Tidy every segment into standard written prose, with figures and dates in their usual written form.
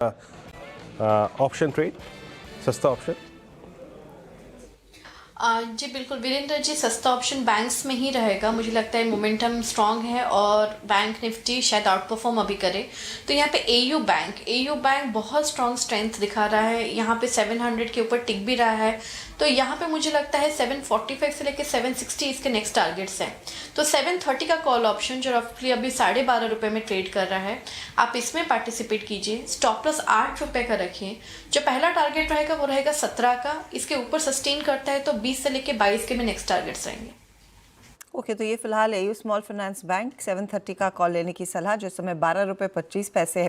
Option trade, सस्ता option? जी बिल्कुल वीरेंद्र जी, सस्ता ऑप्शन बैंक्स में ही रहेगा। मुझे लगता है मोमेंटम स्ट्रांग है और बैंक निफ्टी शायद आउट परफॉर्म अभी करे। तो यहाँ पे एयू बैंक बहुत स्ट्रांग स्ट्रेंथ दिखा रहा है। यहाँ पे 700 के ऊपर टिक भी रहा है। तो यहाँ पे मुझे लगता है 745 से लेकर 760 इसके नेक्स्ट टारगेट्स हैं। तो 730 का कॉल ऑप्शन जो रफली अभी 12.5 रुपये में ट्रेड कर रहा है, आप इसमें पार्टिसिपेट कीजिए। स्टॉप लॉस 8 रुपये का रखिए। जो पहला टारगेट रहेगा वो रहेगा 17 का। इसके ऊपर सस्टेन करता है तो 20 से लेकर 22 के में नेक्स्ट टारगेट्स रहेंगे। ओके, तो ये फिलहाल एयू स्मॉल फाइनेंस बैंक 730 का कॉल लेने की सलाह, जो इस समय 12.25 रुपये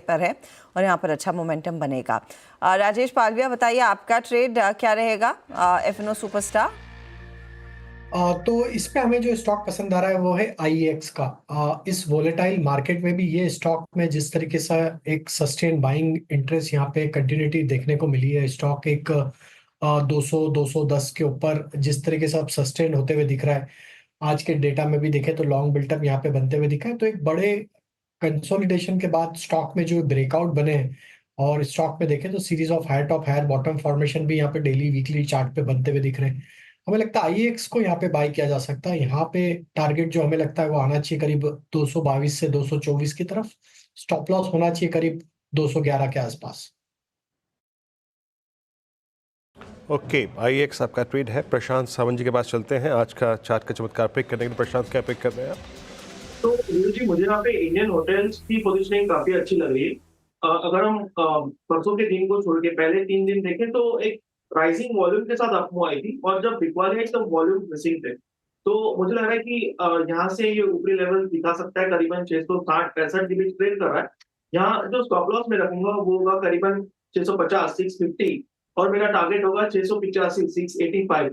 पर है और यहाँ पर अच्छा मोमेंटम बनेगा। राजेश पालविया, बताइए आपका ट्रेड क्या रहेगा एफएनओ सुपरस्टार? तो इस पे हमें जो स्टॉक पसंद आ रहा है वो है आईएक्स का। इस वोलेटाइल मार्केट में भी ये स्टॉक में जिस तरीके से एक सस्टेन बाइंग इंटरेस्ट यहाँ पे कंटिन्यूटी देखने को मिली है, स्टॉक एक 200-210 के ऊपर जिस तरीके से अब सस्टेन होते हुए दिख रहा है, आज के डेटा में भी देखें तो लॉन्ग बिल्टअप यहाँ पे बनते हुए दिखा है। तो एक बड़े कंसोलिडेशन के बाद स्टॉक में जो ब्रेकआउट बने हैं और स्टॉक में देखें तो series of higher top higher bottom formation भी यहाँ पे डेली वीकली चार्ट पे बनते हुए दिख रहे हैं। हमें लगता है आईएक्स को यहाँ पे बाय किया जा सकता है। यहाँ पे टारगेट जो हमें लगता है वो आना चाहिए करीब 222 से 224 की तरफ। स्टॉप लॉस होना चाहिए करीब 211 के आसपास। ओके, आईएक्स आपका ट्रेड है। प्रशांत सावंत जी के पास चलते हैं। आज का चार्ट का चमत्कार पिक करने के लिए प्रशांत, क्या पिक कर रहे हैं आप? तो नीरज जी, मुझे यहाँ पे इंडियन होटल्स की पोजीशनिंग काफी अच्छी लग रही है। अगर हम परसों के दिन को छोड़ के पहले 3 दिन देखें तो एक राइजिंग वॉल्यूम के साथ अपमूव आई थी और जब बिकवाली आई तब वॉल्यूम मिसिंग थे। तो मुझे लग रहा है कि यहाँ से ये ऊपरी लेवल दिखा सकता है, करीबन 660-65 के बीच ट्रेड कर रहा है। यहाँ जो स्टॉप लॉस में रखूंगा वो होगा करीबन 650, 650 और मेरा टारगेट होगा 685, 685।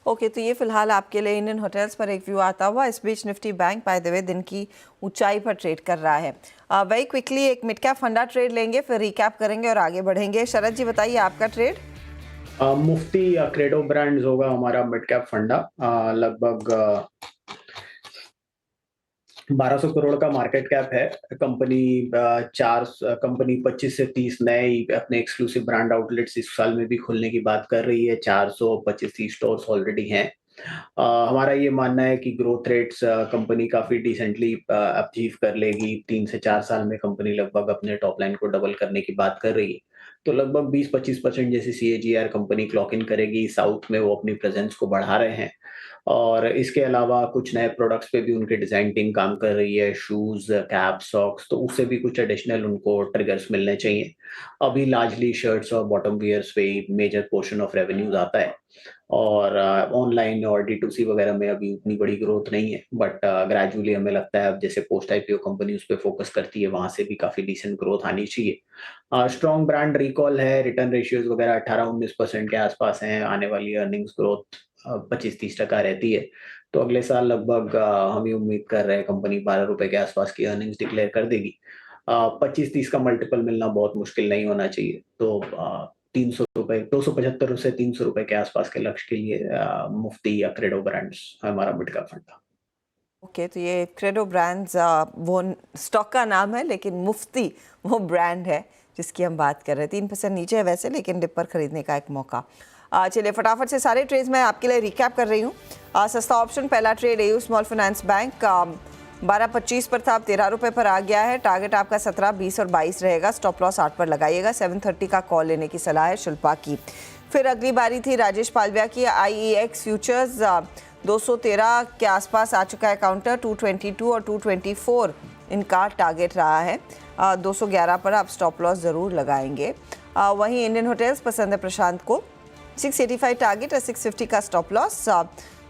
ओके, तो ये फिलहाल आपके लिए इंडियन होटल्स पर एक व्यू आता हुआ। इस बीच Nifty bank by the way दिन की ऊंचाई पर ट्रेड कर रहा है। वेरी क्विकली एक मिड कैप फंडा ट्रेड लेंगे, फिर रिकैप करेंगे और आगे बढ़ेंगे। शरद जी, बताइए आपका ट्रेड। मुफ्ती या क्रेडो ब्रांड्स होगा हमारा मिड कैप फंडा। लगभग 1200 करोड़ का मार्केट कैप है। कंपनी 25 से 30 नए अपने एक्सक्लूसिव ब्रांड आउटलेट्स इस साल में भी खोलने की बात कर रही है। 425-30 स्टोर्स ऑलरेडी हैं। हमारा ये मानना है कि ग्रोथ रेट्स कंपनी काफी डिसेंटली अचीव कर लेगी। 3 से 4 साल में कंपनी लगभग अपने टॉप लाइन को डबल करने की बात कर रही है। तो लगभग 20-25% जैसी CAGR कंपनी क्लॉक इन करेगी। साउथ में वो अपनी प्रेजेंस को बढ़ा रहे हैं और इसके अलावा कुछ नए प्रोडक्ट्स पे भी उनकी डिजाइन टीम काम कर रही है, शूज, कैप, सॉक्स, तो उससे भी कुछ एडिशनल उनको ट्रिगर्स मिलने चाहिए। अभी लार्जली शर्ट्स और बॉटम वियर्स पे मेजर पोर्शन ऑफ रेवेन्यूज आता है और ऑनलाइन और D2C वगैरह में अभी उतनी बड़ी ग्रोथ नहीं है, बट ग्रेजुअली हमें लगता है अब जैसे पोस्ट IPO कंपनी उस पर फोकस करती है, वहां से भी काफी डिसेंट ग्रोथ आनी चाहिए। स्ट्रॉन्ग ब्रांड रिकॉल है, रिटर्न रेशियोज वगैरह 18-19% के आसपास हैं। आने वाली अर्निंग्स ग्रोथ 25-30% रहती है। तो अगले साल लगभग हम ये उम्मीद कर रहे हैं कंपनी 12 रुपए के आसपास की अर्निंग्स डिक्लेयर कर देगी। 25-30 का मल्टीपल मिलना बहुत मुश्किल नहीं होना चाहिए। तो 300 रुपए, 275 से 300 रुपए के आसपास के लक्ष्य के लिए मुफ्ती या क्रेडो ब्रांड्स हमारा मिड कैप फंड था। ओके, तो ये क्रेडो ब्रांड्स वो स्टॉक का नाम है, लेकिन मुफ्ती वो ब्रांड है जिसकी हम बात कर रहे हैं। 3% नीचे है वैसे, लेकिन डिप पर खरीदने का एक मौका। चलिए फटाफट से सारे ट्रेड्स मैं आपके लिए रिकैप कर रही हूँ। सस्ता ऑप्शन पहला trade AU small finance bank 12.25 पर था, अब 13 रुपये पर आ गया है। टारगेट आपका 17, 20 और 22 रहेगा। स्टॉप लॉस 8 पर लगाइएगा। 730 का कॉल लेने की सलाह है शिल्पा की। फिर अगली बारी थी राजेश पालविया की। IEX फ्यूचर्स 213 के आसपास आ चुका है काउंटर। 222 और 224 इनका टारगेट रहा है। 211 पर आप स्टॉप लॉस ज़रूर लगाएंगे। वहीं इंडियन होटल्स पसंद है प्रशांत को। 685 टारगेट और 650 का स्टॉप लॉस।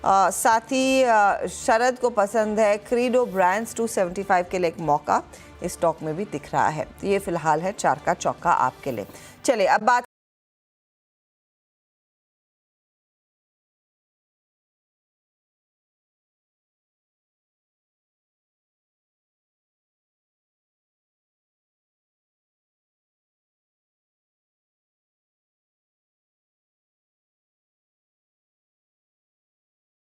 साथ ही शरद को पसंद है क्रीडो ब्रांड्स। 275 के लिए एक मौका इस स्टॉक में भी दिख रहा है। ये फिलहाल है 4 का चौका आपके लिए। चलिए अब बात